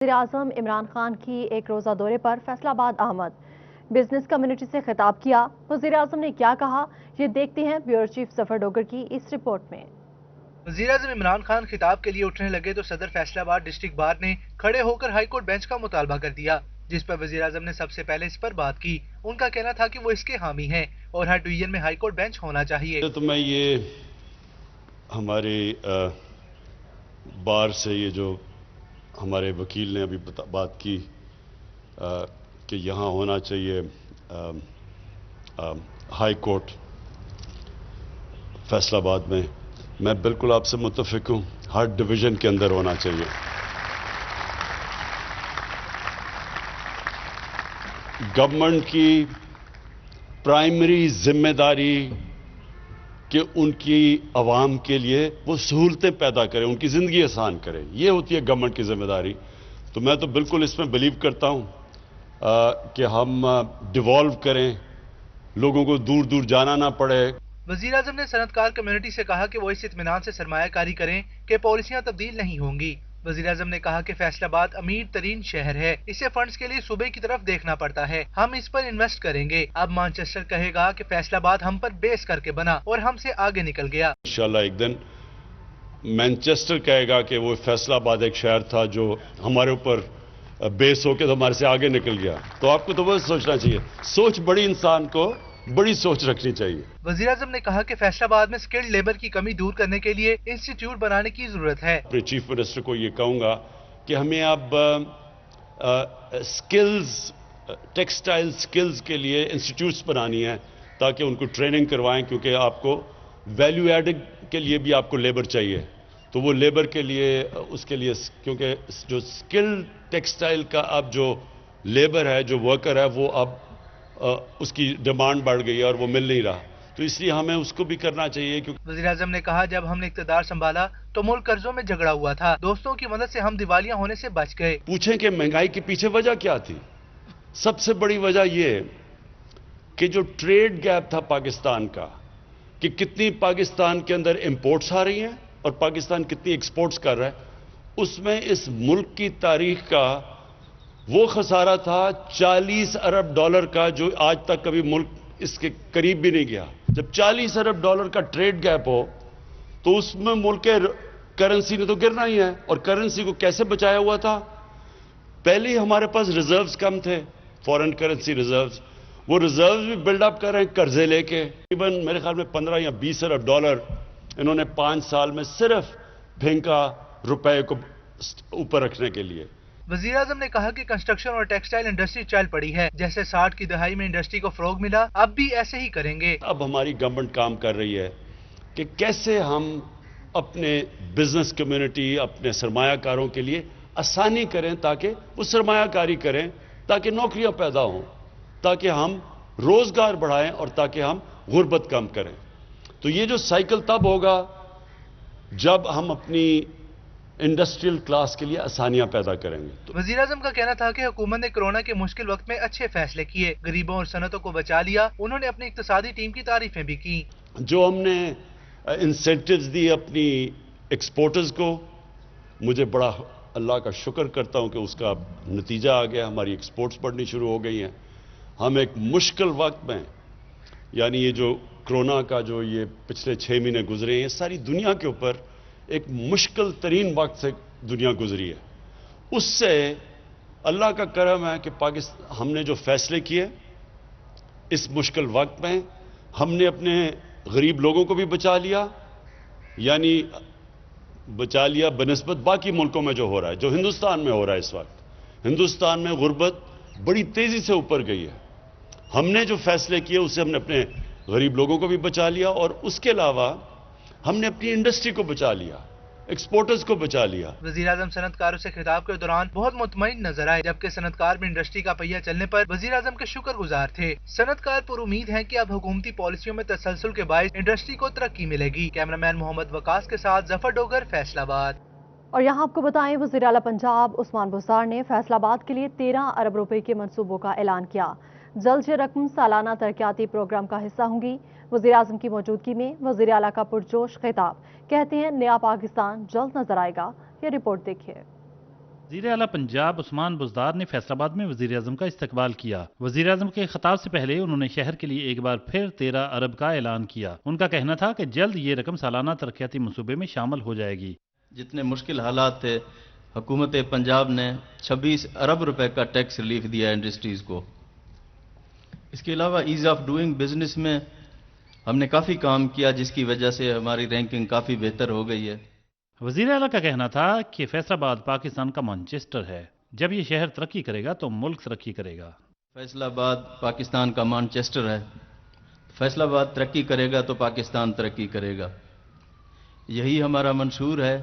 वज़ीर-ए-आज़म इमरान खान की एक रोज़ा दौरे पर फैसलाबाद आमद। बिजनेस कम्युनिटी से खिताब किया। वज़ीर-ए-आज़म ने क्या कहा, ये देखते हैं ब्यूरो चीफ जफर डोगर की इस रिपोर्ट में। वज़ीर-ए-आज़म इमरान खान खिताब के लिए उठने लगे तो सदर फैसलाबाद डिस्ट्रिक्ट बार ने खड़े होकर हाई कोर्ट बेंच का मुतालबा कर दिया, जिस पर वज़ीर-ए-आज़म ने सबसे पहले इस पर बात की। उनका कहना था कि वो इसके हामी हैं और हर डिवीजन में हाई कोर्ट बेंच होना चाहिए। तो मैं ये हमारे बार से ये जो हमारे वकील ने अभी बात की कि यहाँ होना चाहिए हाई कोर्ट फैसलाबाद में, मैं बिल्कुल आपसे मुत्तफिक हूँ। हर डिवीज़न के अंदर होना चाहिए। गवर्नमेंट की प्राइमरी जिम्मेदारी कि उनकी आवाम के लिए वो सहूलतें पैदा करें, उनकी ज़िंदगी आसान करें, ये होती है गवर्नमेंट की जिम्मेदारी। तो मैं तो बिल्कुल इसमें बिलीव करता हूँ कि हम डिवॉल्व करें, लोगों को दूर दूर जाना ना पड़े। वज़ीर-ए-आज़म ने सनतकार कम्युनिटी से कहा कि वो इस इत्मीनान से सरमायाकारी करें कि पॉलिसियां तब्दील नहीं होंगी। वज़ीर-ए-आज़म ने कहा कि फैसलाबाद अमीर तरीन शहर है, इसे फंड्स के लिए सूबे की तरफ देखना पड़ता है। हम इस पर इन्वेस्ट करेंगे। अब मैनचेस्टर कहेगा कि फैसलाबाद हम पर बेस करके बना और हमसे आगे निकल गया। इंशाल्लाह एक दिन मैनचेस्टर कहेगा कि वो फैसलाबाद एक शहर था जो हमारे ऊपर बेस होके तो हमारे से आगे निकल गया। तो आपको तो वो सोचना चाहिए, सोच बड़ी, इंसान को बड़ी सोच रखनी चाहिए। वज़ीर-ए-आज़म ने कहा कि फैसलाबाद में स्किल्ड लेबर की कमी दूर करने के लिए इंस्टीट्यूट बनाने की जरूरत है। अपने चीफ मिनिस्टर को ये कहूंगा कि हमें अब स्किल्स, टेक्सटाइल स्किल्स के लिए इंस्टीट्यूट्स बनानी है ताकि उनको ट्रेनिंग करवाएं, क्योंकि आपको वैल्यू एडिंग के लिए भी आपको लेबर चाहिए। तो वो लेबर के लिए, उसके लिए, क्योंकि जो स्किल्ड टेक्सटाइल का अब जो लेबर है, जो वर्कर है, वो अब उसकी डिमांड बढ़ गई है और वो मिल नहीं रहा। तो इसलिए हमें उसको भी करना चाहिए। क्योंकि वज़ीर-ए-आज़म ने कहा, जब हमने इक़्तिदार संभाला तो मुल्क कर्जों में झगड़ा हुआ था। दोस्तों की मदद से हम दिवालिया होने से बच गए। पूछें कि महंगाई के पीछे वजह क्या थी? सबसे बड़ी वजह यह कि जो ट्रेड गैप था पाकिस्तान का, कि कितनी पाकिस्तान के अंदर इंपोर्ट्स आ रही हैं और पाकिस्तान कितनी एक्सपोर्ट्स कर रहा है, उसमें इस मुल्क की तारीख का वो खसारा था 40 अरब डॉलर का, जो आज तक कभी मुल्क इसके करीब भी नहीं गया। जब 40 अरब डॉलर का ट्रेड गैप हो तो उसमें मुल्क के करेंसी ने तो गिरना ही है। और करेंसी को कैसे बचाया हुआ था? पहले ही हमारे पास रिजर्व्स कम थे, फॉरेन करेंसी रिजर्व्स। वो रिजर्व्स भी बिल्डअप कर रहे हैं कर्जे लेके। तकरीबन मेरे ख्याल में 15 या 20 अरब डॉलर इन्होंने 5 साल में सिर्फ फेंका रुपए को ऊपर रखने के लिए। वज़ीर-ए-आज़म ने कहा कि कंस्ट्रक्शन और टेक्सटाइल इंडस्ट्री चल पड़ी है। जैसे 60 की दहाई में इंडस्ट्री को फरोग मिला, अब भी ऐसे ही करेंगे। अब हमारी गवर्नमेंट काम कर रही है कि कैसे हम अपने बिजनेस कम्युनिटी, अपने सरमायाकारों के लिए आसानी करें ताकि वो सरमायाकारी करें, ताकि नौकरियां पैदा हों, ताकि हम रोजगार बढ़ाएं और ताकि हम गुर्बत कम करें। तो ये जो साइकिल तब होगा जब हम अपनी इंडस्ट्रियल क्लास के लिए आसानियां पैदा करेंगे। वज़ीर-ए-आज़म का कहना था कि हुकूमत ने कोरोना के मुश्किल वक्त में अच्छे फैसले किए, गरीबों और सनतों को बचा लिया। उन्होंने अपनी इक्तिसादी टीम की तारीफें भी की। जो हमने इंसेंटिव्स दी अपनी एक्सपोर्टर्स को, मुझे बड़ा अल्लाह का शुक्र करता हूं कि उसका नतीजा आ गया, हमारी एक्सपोर्ट्स बढ़नी शुरू हो गई हैं। हम एक मुश्किल वक्त में, यानी ये जो कोरोना का जो ये पिछले 6 महीने गुजरे हैं, ये सारी दुनिया के ऊपर एक मुश्किल तरीन वक्त से दुनिया गुजरी है। उससे अल्लाह का करम है कि पाकिस्तान, हमने जो फैसले किए इस मुश्किल वक्त में, हमने अपने गरीब लोगों को भी बचा लिया, यानी बचा लिया बनिस्बत बाकी मुल्कों में जो हो रहा है, जो हिंदुस्तान में हो रहा है। इस वक्त हिंदुस्तान में गुर्बत बड़ी तेजी से ऊपर गई है। हमने जो फैसले किए उससे हमने अपने गरीब लोगों को भी बचा लिया और उसके अलावा हमने अपनी इंडस्ट्री को बचा लिया, एक्सपोर्टर्स को बचा लिया। वज़ीर-ए-आज़म सनतकारों से खिताब के दौरान बहुत मुतमईन नजर आए, जबकि सनतकार में इंडस्ट्री का पहिया चलने पर वज़ीर-ए-आज़म के शुक्रगुजार थे। सनतकार पर उम्मीद है कि अब हुकूमती पॉलिसियों में तसलसल के बायस इंडस्ट्री को तरक्की मिलेगी। कैमरामैन मोहम्मद वकास के साथ जफर डोगर, फैसलाबाद। और यहाँ आपको बताएं, वज़ीर आला पंजाब उस्मान बुज़दार ने फैसलाबाद के लिए 13 अरब रुपए के मंसूबों का ऐलान किया। जल्द ये रकम सालाना तरक्याती प्रोग्राम का हिस्सा होंगी। वज़ीर-ए-आज़म की मौजूदगी में वज़ीर आला का पुरजोश खिताब, कहते हैं नया पाकिस्तान जल्द नजर आएगा। ये रिपोर्ट देखिए। وزیر اعلیٰ پنجاب عثمان بزدار نے فیصل آباد میں وزیر اعظم کا استقبال کیا۔ وزیر اعظم کے خطاب سے پہلے انہوں نے شہر کے لیے ایک بار پھر 13 ارب کا اعلان کیا۔ ان کا کہنا تھا کہ جلد یہ رقم سالانہ ترقیاتی منصوبے میں شامل ہو جائے گی۔ جتنے مشکل حالات تھے، حکومت پنجاب نے 26 ارب روپے کا ٹیکس ریلیف دیا انڈسٹریز کو۔ اس کے علاوہ ایز آف ڈوئنگ بزنس میں ہم نے کافی کام کیا، جس کی وجہ سے ہماری رینکنگ کافی بہتر ہو گئی ہے۔ وزیر اعلیٰ کا کہنا تھا کہ فیصل آباد پاکستان کا مانچسٹر ہے۔ جب یہ شہر ترقی کرے گا تو ملک ترقی کرے گا۔ فیصل آباد پاکستان کا مانچسٹر ہے۔ فیصل آباد ترقی کرے گا تو پاکستان ترقی کرے گا، یہی ہمارا منشور ہے،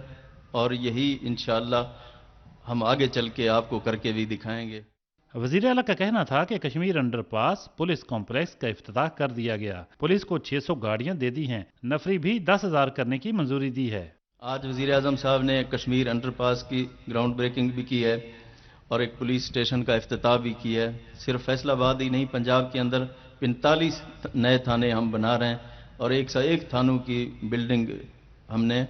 اور یہی انشاءاللہ ہم آگے چل کے آپ کو کر کے بھی دکھائیں گے۔ وزیر اعلیٰ کا کہنا تھا کہ کشمیر انڈر پاس پولیس کمپلیکس کا افتتاح کر دیا گیا۔ پولیس کو 600 گاڑیاں دے دی ہیں، نفری بھی 10,000 کرنے کی منظوری دی ہے۔ آج وزیر اعظم صاحب نے کشمیر انڈر پاس کی گراؤنڈ بریکنگ بھی کی ہے اور ایک پولیس اسٹیشن کا افتتاح بھی کیا ہے۔ صرف فیصل آباد ہی نہیں، پنجاب کے اندر 45 نئے تھانے ہم بنا رہے ہیں، اور ایک سے ایک تھانوں کی بلڈنگ ہم نے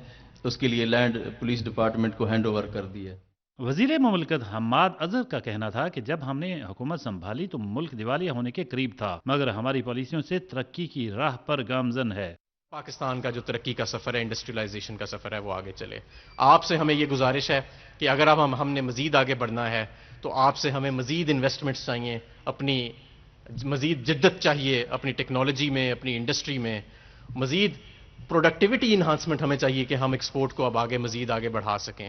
اس کے لیے لینڈ پولیس ڈپارٹمنٹ کو ہینڈ اوور کر دی ہے۔ وزیر مملکت حماد اظہر کا کہنا تھا کہ جب ہم نے حکومت سنبھالی تو ملک دیوالیہ ہونے کے قریب تھا، مگر ہماری پالیسیوں سے ترقی کی راہ پر گامزن ہے۔ پاکستان کا جو ترقی کا سفر ہے، انڈسٹریلائزیشن کا سفر ہے، وہ آگے چلے۔ آپ سے ہمیں یہ گزارش ہے کہ اگر اب ہم نے مزید آگے بڑھنا ہے تو آپ سے ہمیں مزید انویسٹمنٹس چاہیے، اپنی مزید جدت چاہیے، اپنی ٹیکنالوجی میں، اپنی انڈسٹری میں مزید پروڈکٹیوٹی انہانسمنٹ ہمیں چاہیے کہ ہم ایکسپورٹ کو اب آگے مزید آگے بڑھا سکیں۔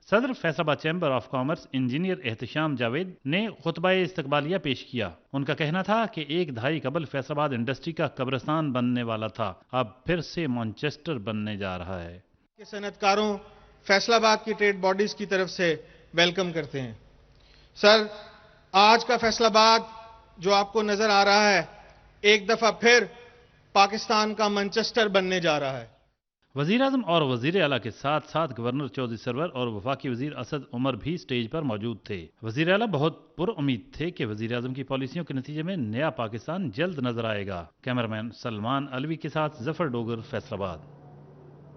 صدر Faisalabad chamber of commerce engineer Ehtisham Javed نے خطبہ استقبالیہ پیش کیا۔ ان کا کہنا تھا کہ ایک دہائی قبل فیصل آباد انڈسٹری کا قبرستان بننے والا تھا، اب پھر سے مانچسٹر بننے جا رہا ہے۔ صنعت کاروں فیصل آباد کی ٹریڈ باڈیز کی طرف سے ویلکم کرتے ہیں۔ سر، آج کا فیصل آباد جو آپ کو نظر آ رہا ہے، ایک دفعہ پھر پاکستان کا مانچسٹر بننے جا رہا ہے۔ وزیر اعظم اور وزیر اعلیٰ کے ساتھ ساتھ گورنر چودھری سرور اور وفاقی وزیر اسد عمر بھی سٹیج پر موجود تھے۔ وزیر اعلیٰ بہت پر امید تھے کہ وزیر اعظم کی پالیسیوں کے نتیجے میں نیا پاکستان جلد نظر آئے گا۔ کیمرمین سلمان علوی کے ساتھ ظفر ڈوگر، فیصل آباد۔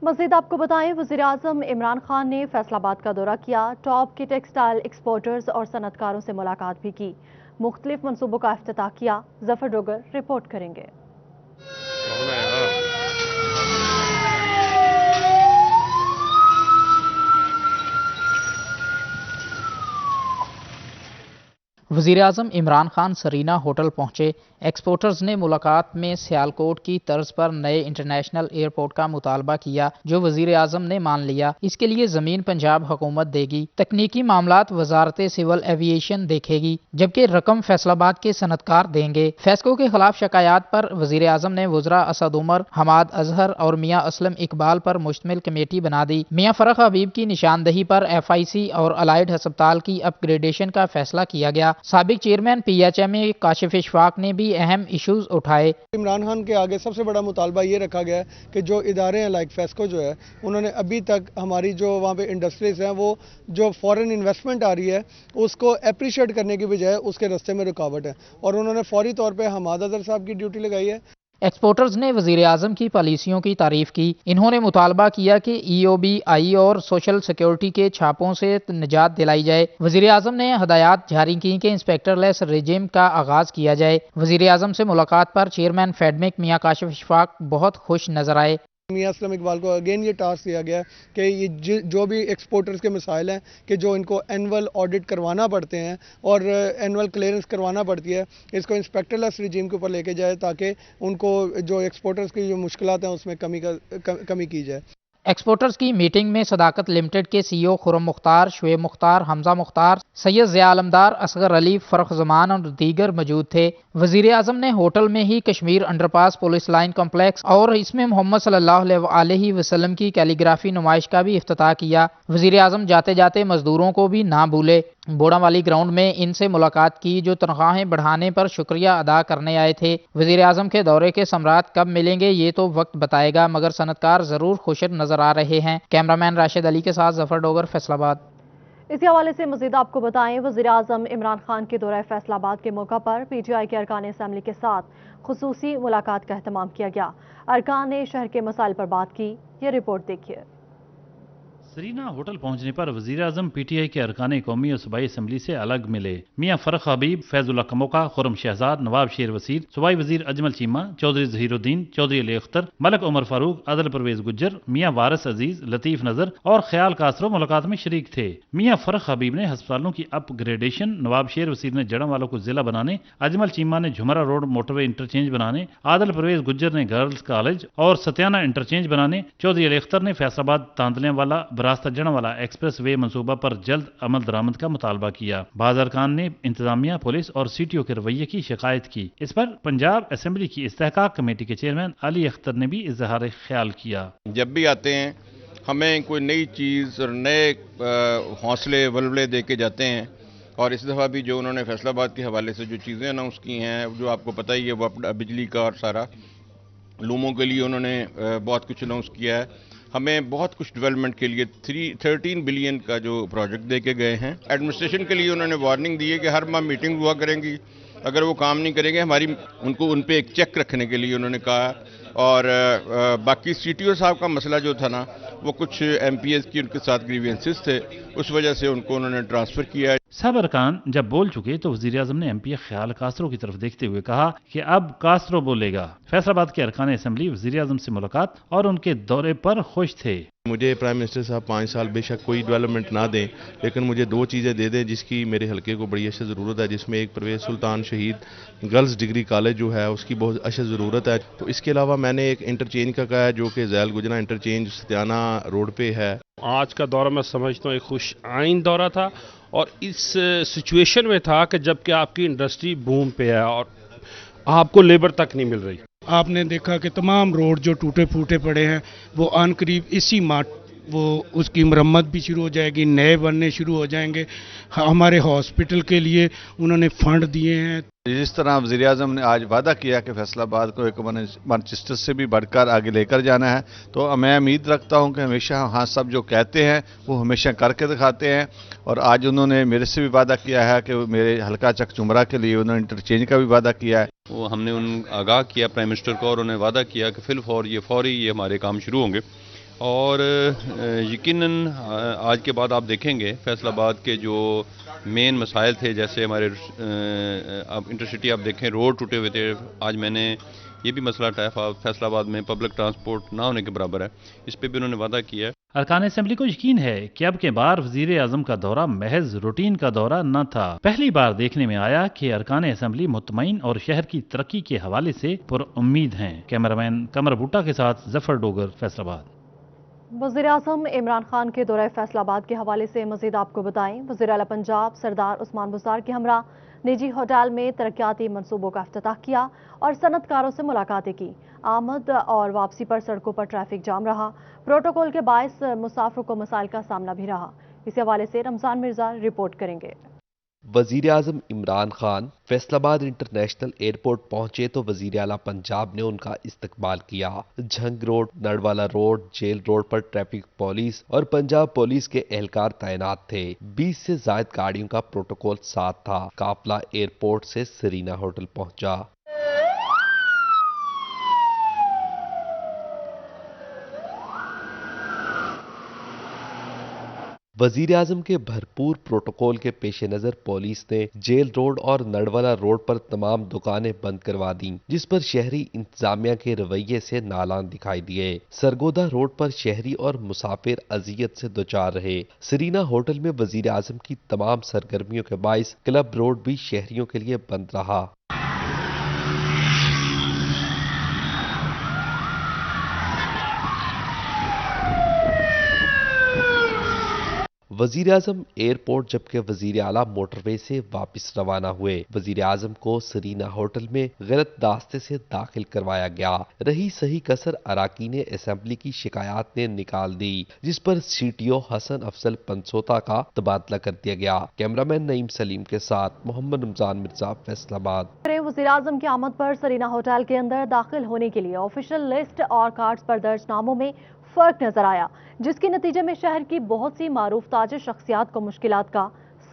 مزید آپ کو بتائیں، وزیر اعظم عمران خان نے فیصل آباد کا دورہ کیا، ٹاپ کے ٹیکسٹائل ایکسپورٹرز اور صنعت کاروں سے ملاقات بھی کی، مختلف منصوبوں کا افتتاح کیا۔ ظفر ڈوگر رپورٹ کریں گے۔ وزیر اعظم عمران خان سرینا ہوٹل پہنچے۔ ایکسپورٹرز نے ملاقات میں سیالکوٹ کی طرز پر نئے انٹرنیشنل ایئرپورٹ کا مطالبہ کیا، جو وزیر اعظم نے مان لیا۔ اس کے لیے زمین پنجاب حکومت دے گی، تکنیکی معاملات وزارت سول ایوییشن دیکھے گی، جبکہ رقم فیصل آباد کے صنعت کار دیں گے۔ فیسکو کے خلاف شکایات پر وزیر اعظم نے وزراء اسد عمر، حماد اظہر اور میاں اسلم اقبال پر مشتمل کمیٹی بنا دی۔ میاں فرخ حبیب کی نشاندہی پر FIC اور الائڈ ہسپتال کی اپ گریڈیشن کا فیصلہ کیا گیا۔ سابق چیئرمین PHMA کاشف اشفاق نے بھی اہم ایشوز اٹھائے۔ عمران خان کے آگے سب سے بڑا مطالبہ یہ رکھا گیا ہے کہ جو ادارے ہیں لائک فیسکو جو ہے، انہوں نے ابھی تک ہماری جو وہاں پہ انڈسٹریز ہیں، وہ جو فورن انویسٹمنٹ آ رہی ہے اس کو اپریشیٹ کرنے کی بجائے اس کے راستے میں رکاوٹ ہے، اور انہوں نے فوری طور پہ حماد اظہر صاحب کی ڈیوٹی لگائی ہے۔ ایکسپورٹرز نے وزیر اعظم کی پالیسیوں کی تعریف کی۔ انہوں نے مطالبہ کیا کہ EOB اور سوشل سیکیورٹی کے چھاپوں سے نجات دلائی جائے۔ وزیر اعظم نے ہدایات جاری کی کہ انسپیکٹر لیس رجیم کا آغاز کیا جائے۔ وزیر اعظم سے ملاقات پر چیئرمین فیڈمک میاں کاشف اشفاق بہت خوش نظر آئے۔ میاں اسلم اقبال کو اگین یہ ٹاسک دیا گیا کہ یہ جو بھی ایکسپورٹرز کے مسائل ہیں کہ جو ان کو اینول آڈٹ کروانا پڑتے ہیں اور اینول کلیئرنس کروانا پڑتی ہے، اس کو انسپیکٹر لیس رجیم کے اوپر لے کے جائے تاکہ ان کو جو ایکسپورٹرز کی جو مشکلات ہیں اس میں کمی کی جائے۔ ایکسپورٹرز کی میٹنگ میں صداقت لمیٹڈ کے CEO خرم مختار، شعیب مختار، حمزہ مختار، سید ضیاء علمدار، اصغر علی، فرخ زمان اور دیگر موجود تھے۔ وزیر اعظم نے ہوٹل میں ہی کشمیر انڈر پاس پولیس لائن کمپلیکس اور اس میں محمد صلی اللہ علیہ وسلم کی کیلیگرافی نمائش کا بھی افتتاح کیا۔ وزیر اعظم جاتے جاتے مزدوروں کو بھی نہ بھولے۔ بوڑا والی گراؤنڈ میں ان سے ملاقات کی جو تنخواہیں بڑھانے پر شکریہ ادا کرنے آئے تھے۔ وزیر اعظم کے دورے کے ثمرات کب ملیں گے یہ تو وقت بتائے گا، مگر صنعت کار ضرور خوش نظر آ رہے ہیں۔ کیمرامین راشد علی کے ساتھ ظفر ڈوگر، فیصل آباد۔ اسی حوالے سے مزید آپ کو بتائیں، وزیر اعظم عمران خان کے دورہ فیصل آباد کے موقع پر PTI کے ارکان اسمبلی کے ساتھ خصوصی ملاقات کا اہتمام کیا گیا۔ ارکان نے شہر کے مسائل پر بات کی، یہ رپورٹ دیکھیے۔ सरीना होटल पहुंचने पर वज़ीर-ए-आज़म पीटीआई के अरकान कौमी और सूबाई असम्बली से अलग मिले। मियां फरख हबीब, फैजुल्ला कमोका, खुर्रम शहजाद, नवाब शेर वसीर, सूबाई वजीर अजमल चीमा, चौधरी ज़हीरुद्दीन, चौधरी अली अख्तर, मलक उमर फारूक, अदल परवेज गुज्जर, मियां वारिस अजीज, लतीफ नजर और ख्याल कासरो मुलाकात में शरीक थे। मियां फरख हबीब ने अस्पतालों की अपग्रेडेशन, नवाब शेर वसीर ने जड़म वालों को जिला बनाने, अजमल चीमा ने झुमरा रोड मोटरवे इंटरचेंज बनाने, आदल परवेज गुज्जर ने गर्ल्स कॉलेज और सत्याना इंटरचेंज बनाने, चौधरी अली अख्तर ने फैसलाबाद तांदलियां वाला रास्ता जड़म वाला एक्सप्रेस वे मनसूबा पर जल्द अमल दरामद का मुतालबा किया। बाज़ अरकान ने इंतजामिया, पुलिस और सीटीओ के रवैये की शिकायत की। इस पर पंजाब असेंबली की इस्तेहकाक कमेटी के चेयरमैन अली अख्तर ने भी इजहार ख्याल किया। जब भी आते हैं हमें कोई नई चीज़ और नए हौसले वल्वले दे के जाते हैं, और इस दफ़ा भी जो उन्होंने फैसलाबाद के हवाले से जो चीज़ें अनाउंस की हैं, जो आपको पता ही है, वो बिजली का और सारा लूमों के लिए उन्होंने बहुत कुछ अनाउंस किया है। हमें बहुत कुछ डेवलपमेंट के लिए 13 बिलियन का जो प्रोजेक्ट दे के गए हैं। एडमिनिस्ट्रेशन के लिए उन्होंने वार्निंग दी है कि हर माह मीटिंग हुआ करेंगी, अगर वो काम नहीं करेंगे उन पे एक चेक रखने के लिए उन्होंने कहा। और बाकी सीटीओ साहब का मसला जो था ना, वो कुछ एमपीएस की उनके साथ ग्रीवेंसेस थे, उस वजह से उनको उन्होंने ट्रांसफ़र किया। सब अरकान जब बोल चुके तो वज़ीर-ए-आज़म ने एमपी ख्याल कासरो की तरफ देखते हुए कहा कि अब कासरो बोलेगा। फैसलाबाद के अरकान असम्बली वज़ीर-ए-आज़म से मुलाकात और उनके दौरे पर खुश थे। मुझे प्राइम मिनिस्टर साहब 5 साल बेशक कोई डेवलपमेंट ना दें, लेकिन मुझे 2 चीज़ें दे दें जिसकी मेरे हलके को बड़ी अशद ज़रूरत है, जिसमें एक परवेज़ सुल्तान शहीद गर्ल्स डिग्री कॉलेज जो है उसकी बहुत अशद ज़रूरत है। तो इसके अलावा मैंने एक इंटरचेंज का कहा है जो कि ज़ैल गुजना इंटरचेंज सत्याना रोड पे है। आज का दौरा मैं समझता हूँ एक खुश आइन दौरा था, और इस सिचुएशन में था कि जबकि आपकी इंडस्ट्री बूम पे है और आपको लेबर तक नहीं मिल रही। आपने देखा कि तमाम रोड जो टूटे फूटे पड़े हैं वो आनकरीब इसी माह वो उसकी मरम्मत भी शुरू हो जाएगी, नए बनने शुरू हो जाएंगे। हमारे हॉस्पिटल के लिए उन्होंने फंड दिए हैं। जिस तरह वज़ीर-ए-आज़म ने आज वादा किया कि फैसलाबाद को एक मैनचेस्टर से भी बढ़कर आगे लेकर जाना है, तो मैं उम्मीद रखता हूं कि हमेशा हाँ सब जो कहते हैं वो हमेशा करके दिखाते हैं। और आज उन्होंने मेरे से भी वादा किया है कि मेरे हल्का चक चुमरा के लिए उन्होंने इंटरचेंज का भी वादा किया है। वो हमने उन आगाह किया प्राइम मिनिस्टर को, और उन्होंने वादा किया कि फौरी ये हमारे काम शुरू होंगे। और यकीनन आज के बाद आप देखेंगे फैसलाबाद के जो मेन मसाइल थे, जैसे हमारे अब इंटरसिटी आप देखें रोड टूटे हुए थे। आज मैंने ये भी मसला उठाया, फैसलाबाद में पब्लिक ट्रांसपोर्ट ना होने के बराबर है, इस पे भी उन्होंने वादा किया है। अरकान असेंबली को यकीन है कि अब के बार वज़ीर-ए-आज़म का दौरा महज रूटीन का दौरा न था। पहली बार देखने में आया कि अरकान असेंबली मुतमईन और शहर की तरक्की के हवाले से पुरुम्मीद हैं। कैमरामैन कमर बूटा के साथ जफर डोगर, फैसलाबाद। वज़ीर-ए-आज़म इमरान खान के दौरे फैसलाबाद के हवाले से मज़ीद आपको बताएं। वज़ीर आला पंजाब सरदार उस्मान बुज़दार के हमरा निजी होटल में तरक्याती मनसूबों का इफ्तिताह किया और सनतकारों से मुलाकातें की। आमद और वापसी पर सड़कों पर ट्रैफिक जाम रहा। प्रोटोकॉल के बायस मुसाफिरों को मसाइल का सामना भी रहा। इस हवाले से रमजान मिर्जा रिपोर्ट करेंगे। वजीर आजम इमरान खान फैसलाबाद इंटरनेशनल एयरपोर्ट पहुंचे तो वजीर आला पंजाब ने उनका इस्तकबाल किया। Jhang road, Nadwala road, jail road पर ट्रैफिक पुलिस और पंजाब पुलिस के एहलकार तैनात थे। 20 से ज्यादा गाड़ियों का प्रोटोकॉल साथ था। काफिला एयरपोर्ट से सरीना होटल पहुंचा। वजीर आजम के भरपूर प्रोटोकॉल के पेश नजर पुलिस ने जेल रोड और नड़वाला रोड पर तमाम दुकानें बंद करवा दी, जिस पर शहरी इंतजामिया के रवैये से नालान दिखाई दिए। सरगोदा रोड पर शहरी और मुसाफिर अजियत से दुचार रहे। सरीना होटल में वजीर आजम की तमाम सरगर्मियों के बाइस क्लब रोड भी शहरियों के लिए बंद रहा। वजीर आजम एयरपोर्ट जबकि वजीर आला मोटरवे से वापस रवाना हुए। वजीर आजम को सरीना होटल में गलत रास्ते से दाखिल करवाया गया। रही सही कसर अराकीन असेंबली की शिकायत ने निकाल दी, जिस पर सीटीओ हसन अफजल पंसोता का तबादला कर दिया गया। कैमरामैन नईम सलीम के साथ मोहम्मद रमजान मिर्जा, फैसलाबाद। वजीर आजम की आमद पर सरीना होटल के अंदर दाखिल होने के लिए ऑफिशियल लिस्ट और कार्ड्स पर दर्ज नामों में फर्क नजर आया, जिसके नतीजे में शहर की बहुत सी मारूफ ताजिर शख्सियात को मुश्किलात का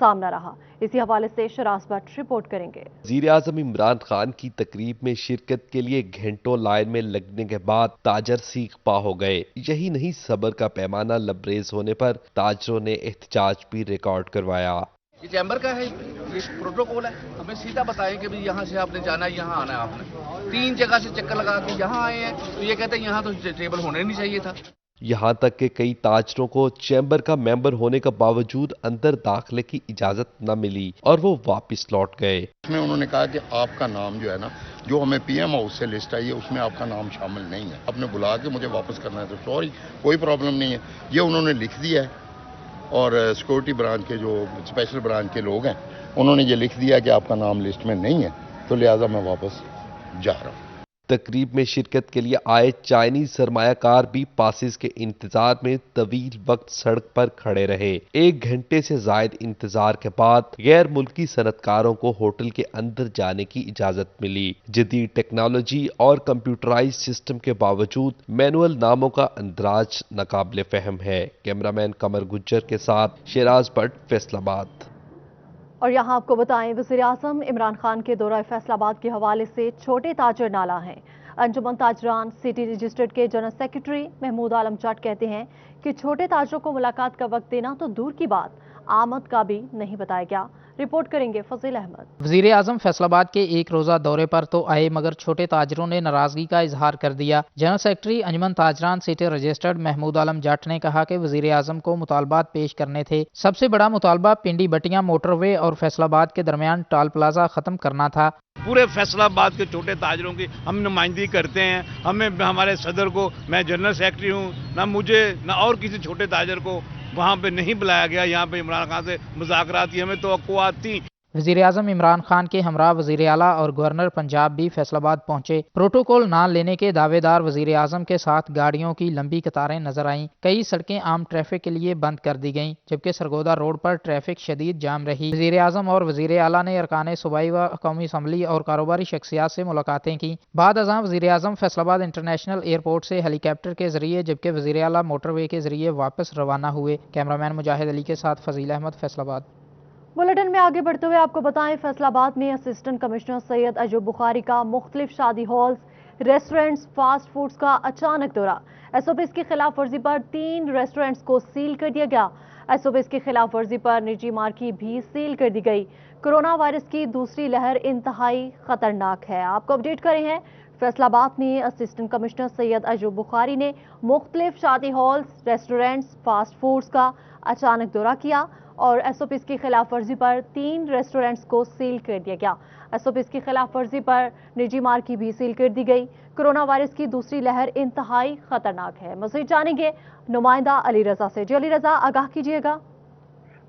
सामना रहा। इसी हवाले से शराज भट्ट रिपोर्ट करेंगे। वज़ीर-ए-आज़म इमरान खान की तकरीब में शिरकत के लिए घंटों लाइन में लगने के बाद ताजर सीख पा हो गए। यही नहीं, सब्र का पैमाना लबरेज होने पर ताजरों ने एहतजाज भी रिकॉर्ड करवाया। ये चैम्बर का है, ये प्रोटोकॉल है, हमें सीधा बताएं कि भाई यहाँ से आपने जाना है, यहाँ आना है आपने। 3 जगह से चक्कर लगा के यहाँ आए हैं, तो ये कहते हैं यहाँ तो टेबल होने नहीं चाहिए था। यहाँ तक कि कई ताजरों को चैम्बर का मेंबर होने का बावजूद अंदर दाखिले की इजाजत न मिली और वो वापस लौट गए। इसमें उन्होंने कहा कि आपका नाम जो है ना, जो हमें पीएम हाउस से लिस्ट आई है उसमें आपका नाम शामिल नहीं है, आपने बुला के मुझे वापस करना है। तो सॉरी, कोई प्रॉब्लम नहीं है, ये उन्होंने लिख दिया है। और सिक्योरिटी ब्रांच के जो स्पेशल ब्रांच के लोग हैं उन्होंने ये लिख दिया कि आपका नाम लिस्ट में नहीं है, तो लिहाजा मैं वापस जा रहा हूँ। तकरीब में शिरकत के लिए आए चाइनीज सरमायाकार भी पासिस के इंतजार में तवील वक्त सड़क पर खड़े रहे। 1 घंटे से जायद इंतजार के बाद गैर मुल्की सनतकारों को होटल के अंदर जाने की इजाजत मिली। जदीद टेक्नोलॉजी और कंप्यूटराइज सिस्टम के बावजूद मैनुअल नामों का अंदराज नाकाबिले फहम है। कैमरामैन कमर गुज्जर के साथ शराज भट्ट, फैसलाबाद। और यहाँ आपको बताएं, वज़ीर-ए-आज़म इमरान खान के दौरा फैसलाबाद के हवाले से छोटे ताजर नाला हैं। अंजुमन ताजरान सिटी रजिस्टर्ड के जनरल सेक्रेटरी महमूद आलम जट कहते हैं कि छोटे ताजरों को मुलाकात का वक्त देना तो दूर की बात, आमद का भी नहीं बताया गया। रिपोर्ट करेंगे फजील अहमद। वज़ीर-ए-आज़म फैसलाबाद के एक रोज़ा दौरे पर तो आए, मगर छोटे ताजरों ने नाराजगी का इजहार कर दिया। जनरल सेक्रेटरी अंजुमन ताजरान सिटी रजिस्टर्ड महमूद आलम जट ने कहा कि वज़ीर-ए-आज़म को मुतालबात पेश करने थे। सबसे बड़ा मुतालबा पिंडी बटियां मोटरवे और फैसलाबाद के दरमियान टॉल प्लाजा खत्म करना था। पूरे फैसलाबाद के छोटे ताजरों की हम नुमाइंदगी करते हैं। हमें, हमारे सदर को, मैं जनरल सेक्रेटरी हूँ, ना मुझे ना और किसी छोटे ताजर को वहाँ पे नहीं बुलाया गया। यहाँ पे इमरान खान से मुज़ाकरात की हमें तवक्कुआत थी। वज़ीर-ए-आज़म इमरान खान के हमरा वज़ीर-ए-आला और गवर्नर पंजाब भी फैसलाबाद पहुंचे। प्रोटोकॉल ना लेने के दावेदार वज़ीर-ए-आज़म के साथ गाड़ियों की लंबी कतारें नजर आईं। कई सड़कें आम ट्रैफिक के लिए बंद कर दी गईं, जबकि सरगोदा रोड पर ट्रैफिक शदीद जाम रही। वज़ीर-ए-आज़म और वज़ीर-ए-आला ने अरकान सूबाई व कौमी असम्बली और कारोबारी शख्सियात से मुलाकातें की। बाद अज़ां वज़ीर-ए-आज़म फैसलाबाद इंटरनेशनल एयरपोर्ट से हेलीकॉप्टर के जरिए, जबकि वज़ीर-ए-आला मोटरवे के जरिए वापस रवाना हुए। कैमरामैन मुजाहिद अली के साथ फजील अहमद, फैसलाबाद। बुलेटिन में आगे बढ़ते हुए आपको बताएं, फैसलाबाद में असिस्टेंट कमिश्नर सैयद अयूब बुखारी का मुख्तलिफ शादी हॉल्स, रेस्टोरेंट्स, फास्ट फूड्स का अचानक दौरा। एसओपीज़ की खिलाफ वर्जी पर 3 रेस्टोरेंट्स को सील कर दिया गया। एसओपीज़ की खिलाफ वर्जी पर निजी मार्की भी सील कर दी गई। कोरोना वायरस की दूसरी लहर इंतहाई खतरनाक है। आपको अपडेट करें हैं, फैसलाबाद में असिस्टेंट कमिश्नर सैयद अयूब बुखारी ने मुख्तलिफ शादी हॉल्स, रेस्टोरेंट्स, फास्ट फूड्स का अचानक दौरा किया और एसओपीज़ की खिलाफ वर्जी पर 3 रेस्टोरेंट्स को सील कर दिया गया। एसओपीज़ की खिलाफ वर्जी पर निजी मार्की भी सील कर दी गई। कोरोना वायरस की दूसरी लहर इंतहाई खतरनाक है। मज़ीद जानेंगे नुमाइंदा अली रजा से। जी अली रजा, आगाह कीजिएगा।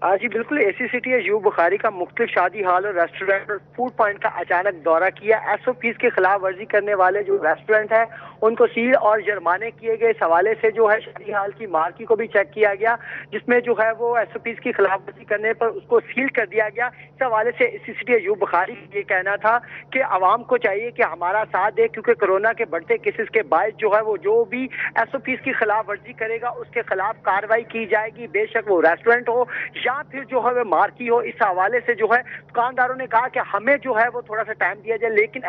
जी बिल्कुल, एसी सिटी अयूब बुखारी का मुख्तलिफ शादी हॉल और रेस्टोरेंट और फूड पॉइंट का अचानक दौरा किया। एसओपीज़ के खिलाफ वर्जी करने वाले जो रेस्टोरेंट है उनको सील और जुर्माने किए गए। इस हवाले से जो है शादी हॉल की मार्की को भी चेक किया गया, जिसमें जो है वो एसओपीज़ की खिलाफ वर्जी करने पर उसको सील कर दिया गया। इस हवाले से एसी सिटी अयूब बुखारी ये कहना था कि आवाम को चाहिए कि हमारा साथ दे, क्योंकि कोरोना के बढ़ते केसेस के बायस जो है वो जो भी एसओपीज़ की खिलाफ वर्जी करेगा उसके खिलाफ कार्रवाई की जाएगी, बेशक वो रेस्टोरेंट हो या फिर जो है वो मार्की हो। इस हवाले से जो है दुकानदारों ने कहा कि हमें जो है वो थोड़ा सा टाइम दिया जाए, लेकिन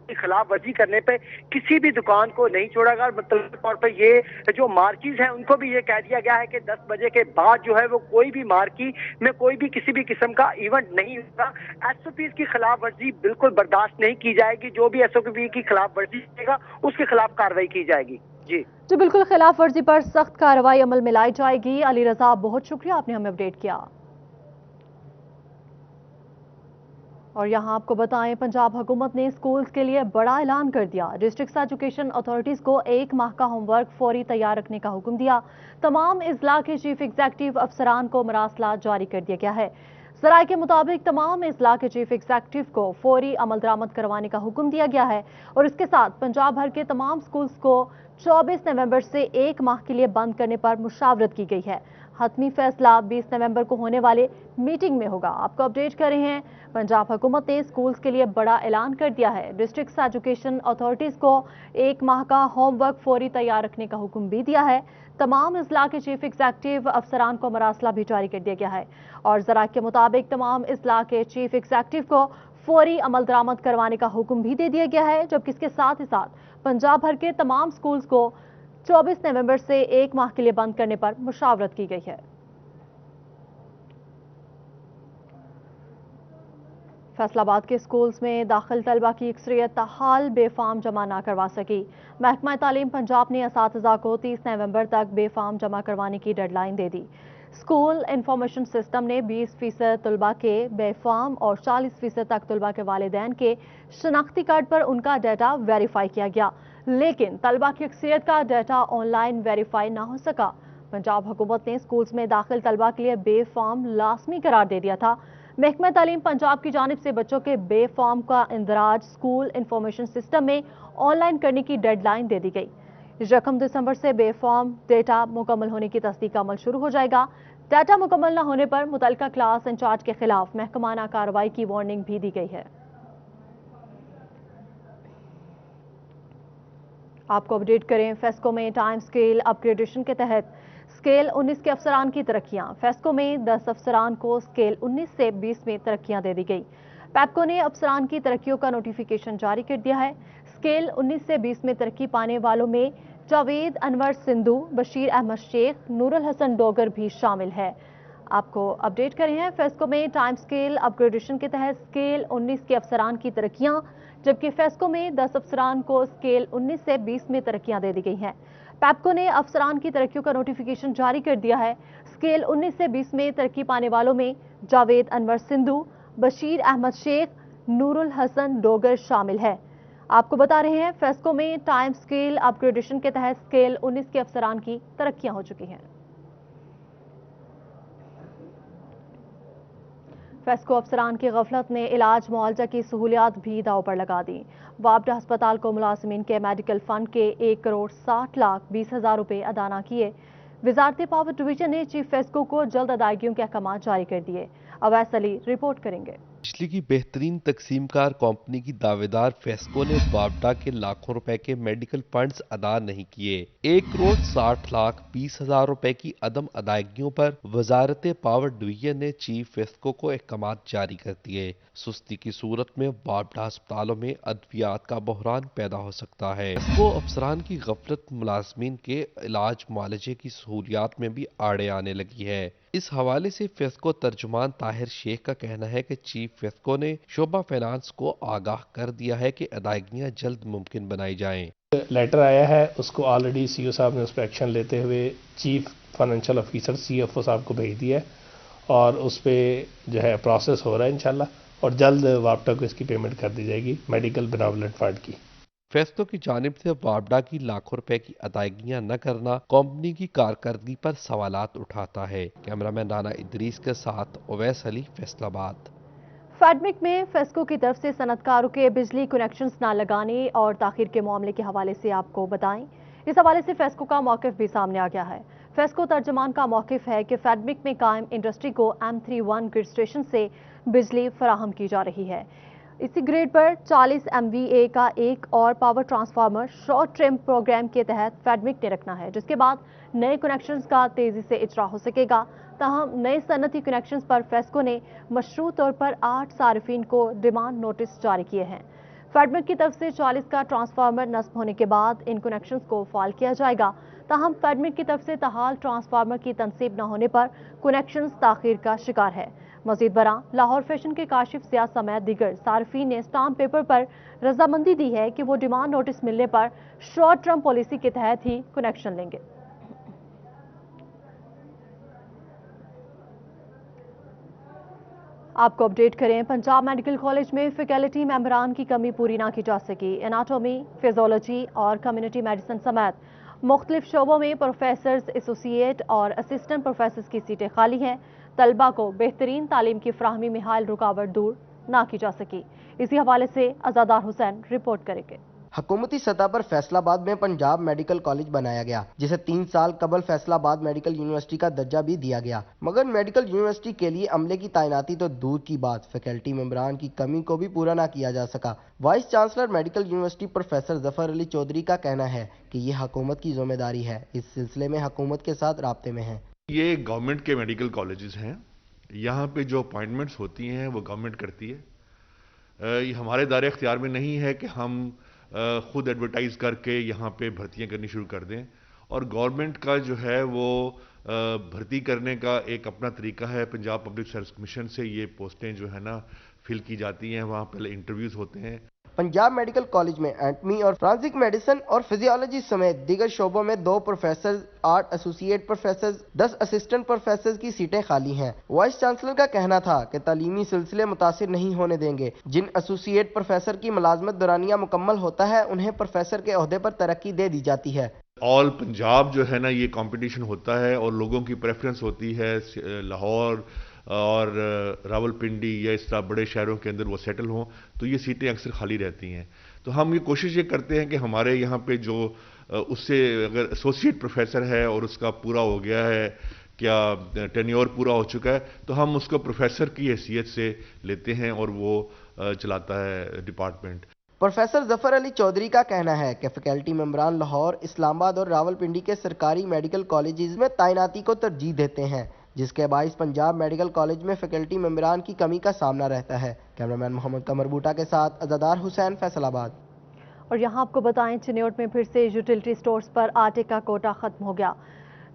खिलाफ वर्जी करने पे किसी भी दुकान को नहीं छोड़ेगा। मतलब तौर पर ये जो मार्कीज हैं उनको भी ये कह दिया गया है कि 10 बजे के बाद जो है वो कोई भी मार्की में कोई भी किसी भी किस्म का इवेंट नहीं होगा। एसओपीज़ की खिलाफ वर्जी बिल्कुल बर्दाश्त नहीं की जाएगी। जो भी एसओपी की खिलाफ वर्जी करेगा उसके खिलाफ कार्रवाई की जाएगी। जी बिल्कुल, खिलाफ वर्जी पर सख्त कार्रवाई अमल में लाई जाएगी। अली रजा, बहुत शुक्रिया, आपने हमें अपडेट किया। और यहाँ आपको बताएं, पंजाब हुकूमत ने स्कूल्स के लिए बड़ा ऐलान कर दिया। डिस्ट्रिक्ट एजुकेशन अथॉरिटीज़ को 1 माह का होमवर्क फौरी तैयार रखने का हुक्म दिया। तमाम इजला के चीफ एग्जीक्यूटिव अफसरान को मरासला जारी कर दिया गया है। ज़राए के मुताबिक तमाम इजला के चीफ एग्जीक्यूटिव को फौरी अमल दरामद करवाने का हुक्म दिया गया है और इसके साथ पंजाब भर के तमाम स्कूल्स को 24 नवंबर से 1 माह के लिए बंद करने पर मुशावरत की गई है। हतमी फैसला 20 नवंबर को होने वाले मीटिंग में होगा। आपको अपडेट कर रहे हैं, पंजाब हुकूमत ने स्कूल्स के लिए बड़ा ऐलान कर दिया है। डिस्ट्रिक्ट एजुकेशन अथॉरिटीज़ को 1 माह का होमवर्क फौरी तैयार रखने का हुक्म भी दिया है। तमाम अजला के चीफ एग्जीक्यूटिव अफसरान को मरासला भी जारी कर दिया गया है और ज़राइअ के मुताबिक तमाम अजला के चीफ एग्जीक्यूटिव को फौरी अमल दरामद करवाने का हुक्म भी दे दिया गया है, जबकि इसके साथ ही साथ पंजाब भर के तमाम स्कूल्स को 24 नवंबर से 1 माह के लिए बंद करने पर मुशावरत की गई है। फैसलाबाद के स्कूल्स में दाखिल तलबा की अक्सरियत ताहाल बेफाम जमा ना करवा सकी। महकमा तालीम पंजाब ने असातिज़ा को 30 नवंबर तक बेफाम जमा करवाने की डेडलाइन दे दी। स्कूल इंफॉर्मेशन सिस्टम ने 20% तलबा के बेफाम और 40% तक तलबा के वालिदैन के शनाख्ती कार्ड पर उनका डाटा वेरीफाई किया गया, लेकिन तलबा की अक्सरियत का डाटा ऑनलाइन वेरीफाई ना हो सका। पंजाब हुकूमत ने स्कूल्स में दाखिल तलबा के लिए बेफाम लाजमी करार दे दिया था। महकमा तालीम पंजाब की जानिब से बच्चों के बेफाम का इंदराज स्कूल इंफॉर्मेशन सिस्टम में ऑनलाइन करने की डेडलाइन दे दी गई। यकम दिसंबर से बेफाम डेटा मुकम्मल होने की तस्दीक का अमल शुरू हो जाएगा। डाटा मुकम्मल न होने पर मुतलका क्लास इंचार्ज के खिलाफ महकमाना कार्रवाई की वार्निंग भी दी गई है। आपको अपडेट करें, फेस्को में टाइम स्केल अपग्रेडेशन के तहत स्केल 19 के अफसरान की तरक्कियां। फेस्को में 10 अफसरान को स्केल 19 से 20 में तरक्कियां दे दी गई। पैपको ने अफसरान की तरक्कियों का नोटिफिकेशन जारी कर दिया है। स्केल 19 से 20 में तरक्की पाने वालों में जावेद अनवर सिंधु, बशीर अहमद शेख, नूरुल हसन डोगर भी शामिल है। आपको अपडेट करें हैं, फेस्को में टाइम स्केल अपग्रेडेशन के तहत स्केल 19 के अफसरान की तरक्कियां, जबकि फेस्को में 10 अफसरान को स्केल 19 से 20 में तरक्कियां दे दी गई हैं। पैपको ने अफसरान की तरक्कियों का नोटिफिकेशन जारी कर दिया है। स्केल 19 से 20 में तरक्की पाने वालों में जावेद अनवर सिंधु, बशीर अहमद शेख, नूरुल हसन डोगर शामिल है। आपको बता रहे हैं, फेस्को में टाइम स्केल अपग्रेडेशन के तहत स्केल 19 के अफसरान की तरक्कियां हो चुकी हैं। फेस्को अफसरान की गफलत ने इलाज मुआवजा की सहूलियात भी दाव पर लगा दी। वापडा अस्पताल को मुलाजिमीन के मेडिकल फंड के 1,60,20,000 रुपए अदा न किए। वजारत पावर डिवीजन ने चीफ फेस्को को जल्द अदायगियों के अहकाम जारी कर दिए। अवैस अली रिपोर्ट करेंगे। बिजली की बेहतरीन तकसीमकार कंपनी की दावेदार फेस्को ने वापडा के लाखों रुपए के मेडिकल फंड्स अदा नहीं किए। 1,60,20,000 रुपए की अदम अदायगियों पर वजारत पावर डिवीजन ने चीफ फेस्को को अहकाम जारी कर दिए। सुस्ती की सूरत में वापडा अस्पतालों में अद्वियात का बहरान पैदा हो सकता है। फेस्को अफसरान की गफलत मुलाजमीन के इलाज मुआलजे की सहूलियात में भी आड़े आने लगी है। इस हवाले से फेस्को तर्जुमान ताहिर शेख का कहना है कि चीफ फेस्को ने शोबा फाइनेंस को आगाह कर दिया है कि अदायगियां जल्द मुमकिन बनाई जाएं। लेटर आया है, उसको ऑलरेडी सीईओ साहब ने उस पर एक्शन लेते हुए चीफ फाइनेंशियल ऑफिसर सीएफओ साहब को भेज दिया है और उस पर जो है प्रोसेस हो रहा है इंशाल्लाह, और जल्द वापडा को इसकी पेमेंट कर दी जाएगी मेडिकल बेनेवोलेंट फंड की। फेस्को की जानिब से वापडा की लाखों रुपए की अदायगियां न करना कंपनी की कारकर्दगी पर सवालात उठाता है। कैमरामैन राना इदरीस के साथ अवैस अली, फैसलाबाद। फेडमिक में फेस्को की तरफ से सनतकारों के बिजली कनेक्शंस न लगाने और ताखीर के मामले के हवाले से आपको बताएं। इस हवाले से फेस्को का मौक़िफ़ भी सामने आ गया है। फेस्को तर्जमान का मौक़िफ़ है कि फेडमिक में कायम इंडस्ट्री को M31 ग्रिड स्टेशन से बिजली फराहम की जा रही है। इसी ग्रिड पर 40 MVA का एक और power transformer short term programme के तहत फेडमिक ने रखना है, जिसके बाद नए कनेक्शंस का तेजी से इजरा हो सकेगा। ताहम नए सनती कनेक्शंस पर फेस्को ने मशरूत तौर पर 8 सारिफिन को डिमांड नोटिस जारी किए हैं। फेडमिक की तरफ से 40 का ट्रांसफार्मर नस्ब होने के बाद इन कनेक्शंस को फाल किया जाएगा। ताहम फेडमिक की तरफ से ताहाल ट्रांसफार्मर की तनसीब न होने पर कनेक्शंस ताखीर का शिकार है। मजीद बरा लाहौर फैशन के काशिफ सिया समेत दीगर सार्फिन ने स्टाम्प पेपर पर रजामंदी दी है कि वो डिमांड नोटिस मिलने पर शॉर्ट टर्म पॉलिसी के तहत ही कनेक्शन लेंगे। आपको अपडेट करें, पंजाब मेडिकल कॉलेज में फैकल्टी मेंबरान की कमी पूरी ना की जा सकी। एनाटॉमी, फिजियोलॉजी और कम्युनिटी मेडिसिन समेत मुख्तलिफ शोबों में प्रोफेसर्स, एसोसिएट और असिस्टेंट प्रोफेसर्स की सीटें खाली हैं। तलबा को बेहतरीन तालीम की फ्राहमी में हाल रुकावट दूर ना की जा सकी। इसी हवाले से अज़ादार हुसैन रिपोर्ट करेंगे। हुकूमती सतह पर फैसलाबाद में पंजाब मेडिकल कॉलेज बनाया गया, जिसे 3 साल कबल फैसलाबाद मेडिकल यूनिवर्सिटी का दर्जा भी दिया गया, मगर मेडिकल यूनिवर्सिटी के लिए अमले की तैनाती तो दूर की बात, फैकल्टी मेंबरान की कमी को भी पूरा न किया जा सका। Vice chancellor medical university professor Zafar Ali Chaudhry का कहना है कि ये हुकूमत की जिम्मेदारी है, इस सिलसिले में हुकूमत के साथ राब्ते में है। ये गवर्नमेंट के मेडिकल कॉलेजेस हैं, यहाँ पे जो अपॉइंटमेंट्स होती हैं वो गवर्नमेंट करती है। ये हमारे दायरे इख्तियार में नहीं है कि हम खुद एडवर्टाइज करके यहाँ पे भर्तियाँ करनी शुरू कर दें, और गवर्नमेंट का जो है वो भर्ती करने का एक अपना तरीका है। पंजाब पब्लिक सर्विस कमीशन से ये पोस्टें जो है ना फिल की जाती हैं, वहाँ पहले इंटरव्यूज होते हैं। पंजाब मेडिकल कॉलेज में एंटमी और फ्रांसिक मेडिसिन और फिजियोलॉजी समेत दीगर शोबों में 2 professor, 8 associate professor, 10 assistant professor की सीटें खाली हैं। वाइस चांसलर का कहना था कि तालीमी सिलसिले मुतासिर नहीं होने देंगे। जिन एसोसिएट प्रोफेसर की मुलाजमत दौरानिया मुकम्मल होता है, उन्हें प्रोफेसर के ओहदे पर तरक्की दे दी जाती है। ऑल पंजाब जो है ना ये कंपटीशन होता है, और लोगों की प्रेफरेंस होती है लाहौर और रावलपिंडी या इस तरह बड़े शहरों के अंदर वो सेटल हों, तो ये सीटें अक्सर खाली रहती हैं। तो हम ये कोशिश ये करते हैं कि हमारे यहाँ पे जो उससे अगर एसोसिएट प्रोफेसर है और उसका पूरा हो गया है, क्या टेन्योर पूरा हो चुका है, तो हम उसको प्रोफेसर की हैसियत से लेते हैं और वो चलाता है डिपार्टमेंट। प्रोफेसर जफर अली चौधरी का कहना है कि फैकल्टी मेंबरान लाहौर, इस्लामाबाद और रावलपिंडी के सरकारी मेडिकल कॉलेजेस में तैनाती को तरजीह देते हैं, जिसके बाइस पंजाब मेडिकल कॉलेज में फैकल्टी मेंबरान की कमी का सामना रहता है। कैमरामैन मोहम्मद कमर बूटा के साथ अज़ादार हुसैन, फैसलाबाद। और यहाँ आपको बताएं, चिन्योट में फिर से यूटिलिटी स्टोर्स पर आटे का कोटा खत्म हो गया।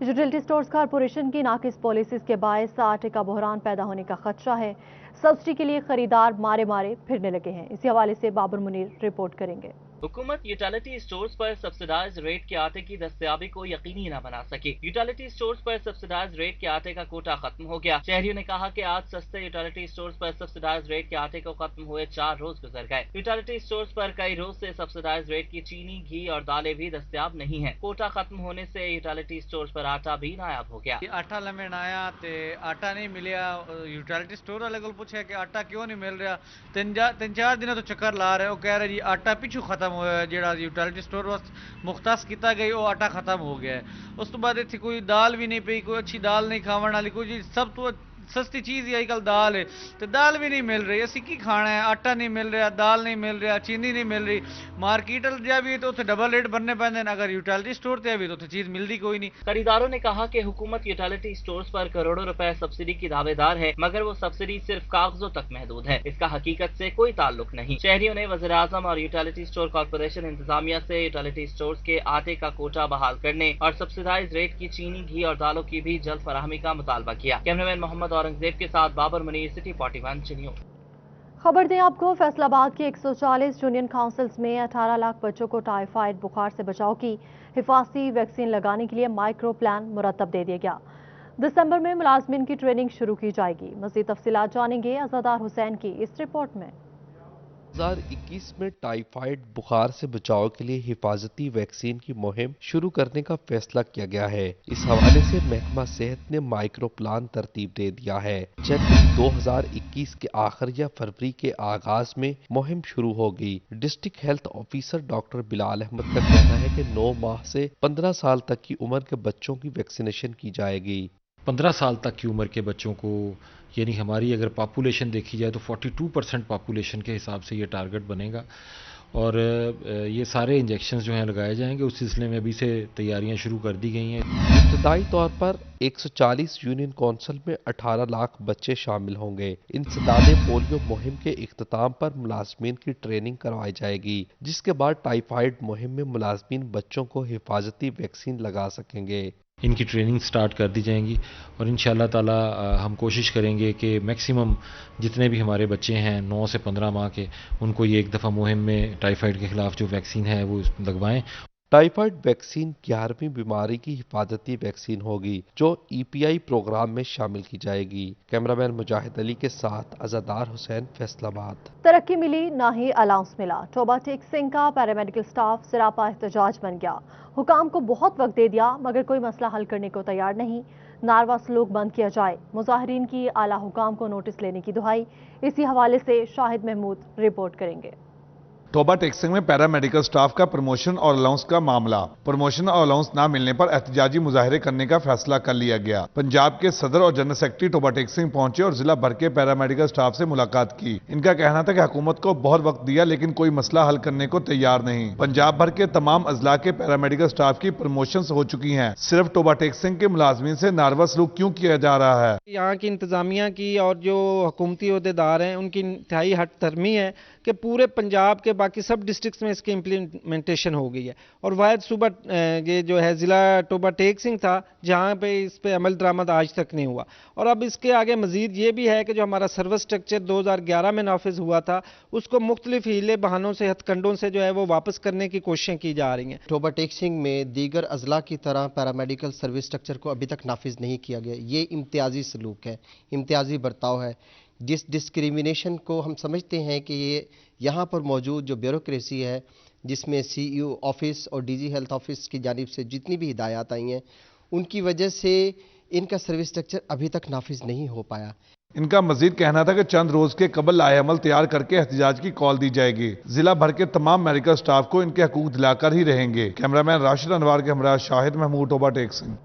यूटिलिटी स्टोर्स कॉरपोरेशन की नाकिस पॉलिसीज के बायस आटे का बहरान पैदा होने का खदशा है। सब्सिडी के लिए खरीदार मारे मारे फिरने लगे हैं। इसी हवाले से बाबर मुनीर रिपोर्ट करेंगे। हुकूमत यूटिलिटी स्टोर्स पर सब्सिडाइज रेट के आटे की दस्तयाबी को यकीनी न बना सकी। यूटिलिटी स्टोर्स पर सब्सिडाइज रेट के आटे का कोटा खत्म हो गया। शहरियों ने कहा कि आज सस्ते यूटिलिटी स्टोर्स पर सब्सिडाइज रेट के आटे को खत्म हुए 4 रोज गुजर गए। यूटिलिटी स्टोर्स पर कई रोज से सब्सिडाइज रेट की चीनी, घी और दालें भी दस्तयाब नहीं है। कोटा खत्म होने से यूटिलिटी स्टोर्स पर आटा भी नायाब हो गया। आटा लमेन आया ते आटा नहीं मिलिया, यूटिलिटी स्टोर वाले को पूछा कि आटा क्यों नहीं मिल रहा। 3-4 दिन तो चक्कर ला रहे हो, कह रहे जी आटा पिछू खत्म होया, जेड़ा यूटिलिटी स्टोर वास्ते मुख्तास किया गई वो आटा खत्म हो गया है। उस तो बाद इत्थे कोई दाल भी नहीं पई, कोई अच्छी दाल नहीं खावन वाली, कोई सब तो सस्ती चीज ही आजकल दाल है, तो दाल भी नहीं मिल रही। असी की खाना है, आटा नहीं मिल रहा, दाल नहीं मिल रहा, चीनी नहीं मिल रही। मार्केट जा भी तो डबल रेट बनने पैंदे, अगर यूटिलिटी स्टोर ते भी तो चीज मिलती कोई नहीं। खरीदारों ने कहा कि हुकूमत यूटिलिटी स्टोर्स पर करोड़ों रुपए सब्सिडी की दावेदार है, मगर वो सब्सिडी सिर्फ कागजों तक महदूद है, इसका हकीकत से कोई ताल्लुक नहीं। शहरियों ने वज़ीर आज़म और यूटिलिटी स्टोर कॉरपोरेशन इंतजामिया से यूटिलिटी स्टोर्स के आटे का कोटा बहाल करने और सब्सिडाइज रेट की चीनी, घी और दालों की भी जल्द फराहमी का मुतालबा किया। कैमरामैन मोहम्मद औरंगजेब के साथ बाबर मुनीर, सिटी 41 चिन्योट। खबर दें आपको, फैसलाबाद के 140 यूनियन काउंसिल्स में 18 लाख बच्चों को टाइफाइड बुखार से बचाव की हिफाजती वैक्सीन लगाने के लिए माइक्रो प्लान मुरतब दे दिया गया। दिसंबर में मुलाजमिन की ट्रेनिंग शुरू की जाएगी। मज़ीद तफसीलात जानेंगे अज़ादार हुसैन की इस रिपोर्ट में। 2021 में टाइफाइड बुखार से बचाव के लिए हिफाजती वैक्सीन की मुहिम शुरू करने का फैसला किया गया है। इस हवाले से महकमा सेहत ने माइक्रो प्लान तरतीब दे दिया है। जनवरी 2021 के आखिर या फरवरी के आगाज में मुहिम शुरू होगी। District health officer doctor Bilal Ahmad का कहना है कि 9 माह से 15 साल तक की उम्र के बच्चों की वैक्सीनेशन की जाएगी। 15 साल तक की उम्र के बच्चों को, यानी हमारी अगर पॉपुलेशन देखी जाए तो 42% पॉपुलेशन के हिसाब से ये टारगेट बनेगा, और ये सारे इंजेक्शन जो हैं लगाए जाएंगे। उस सिलसिले में अभी से तैयारियां शुरू कर दी गई हैं। इब्तदाई तौर पर 140 यूनियन कौंसिल में 18 लाख बच्चे शामिल होंगे। इंसदादे पोलियो मुहिम के इख्तिताम पर मुलाजमीन की ट्रेनिंग करवाई जाएगी, जिसके बाद टाइफाइड मुहिम में मुलाजमीन बच्चों को हिफाजती वैक्सीन लगा सकेंगे। इनकी ट्रेनिंग स्टार्ट कर दी जाएंगी और इंशाअल्लाह ताला हम कोशिश करेंगे कि मैक्सिमम जितने भी हमारे बच्चे हैं 9 से 15 माह के, उनको ये एक दफ़ा मुहिम में टाइफाइड के खिलाफ जो वैक्सीन है वो लगवाएं। टाइफाइड वैक्सीन 11वीं बीमारी की हिफाजती वैक्सीन होगी जो EPI प्रोग्राम में शामिल की जाएगी। कैमरामैन मुजाहिद अली के साथ अज़ादार हुसैन, फैसलाबाद। तरक्की मिली ना ही अलाउंस मिला। टोबा टेक सिंह का पैरामेडिकल स्टाफ सिरापा एहतजाज बन गया। हुकाम को बहुत वक्त दे दिया मगर कोई मसला हल करने को तैयार नहीं। नारवा सलूक बंद किया जाए, मुजाहिरीन की आला हुकाम को नोटिस लेने की दुहाई। इसी हवाले से शाहिद महमूद रिपोर्ट करेंगे। टोबा टेक्सिंग में पैरामेडिकल स्टाफ का प्रमोशन और अलाउंस का मामला। प्रमोशन और अलाउंस ना मिलने पर एहतजाजी मुजाहरे करने का फैसला कर लिया गया। पंजाब के सदर और जनरल सेक्रेटरी टोबा टेक्सिंग पहुंचे और जिला भर के पैरामेडिकल स्टाफ से मुलाकात की। इनका कहना था कि हुकूमत को बहुत वक्त दिया लेकिन कोई मसला हल करने को तैयार नहीं। पंजाब भर के तमाम अजला के पैरामेडिकल स्टाफ की प्रमोशन हो चुकी हैं। सिर्फ टोबा टेक्सिंग के मुलाजमीन से नारवा सलूक क्यों किया जा रहा है? यहाँ की इंतजामिया की और जो हुकूमती अहदेदार हैं उनकी इंतहाई हठधर्मी है कि पूरे पंजाब के बाकी सब डिस्ट्रिक्ट्स में इसकी इम्प्लीमेंटेशन हो गई है और वाहिद सूबा ये जो है ज़िला टोबा टेक्सिंग था जहाँ पे इस पे अमल दरामद आज तक नहीं हुआ। और अब इसके आगे मजीद ये भी है कि जो हमारा सर्विस स्ट्रक्चर 2011 में नाफिज हुआ था उसको मुख्तलिफ हीले बहानों से हथकंडों से जो है वो वापस करने की कोशिशें की जा रही हैं। टोबा टेक्सिंग में दीगर अजला की तरह पैरामेडिकल सर्विस स्ट्रक्चर को अभी तक नाफिज नहीं किया गया। ये इम्तियाजी सलूक है, इम्तियाजी बर्ताव है। जिस डिस्क्रिमिनेशन को हम समझते हैं कि ये यहाँ पर मौजूद जो ब्यूरोक्रेसी है जिसमें CEO ऑफिस और DG हेल्थ ऑफिस की जानिब से जितनी भी हिदायत आई हैं उनकी वजह से इनका सर्विस स्ट्रक्चर अभी तक नाफिज नहीं हो पाया। इनका मजीद कहना था कि चंद रोज के कबल लाए अमल तैयार करके एहतजाज की कॉल दी जाएगी। जिला भर के तमाम मेडिकल स्टाफ को इनके हकूक दिलाकर ही रहेंगे। कैमरामैन राशिद अनवार के हमरा शाहिद महमूद, टोबा टेक्सिंग।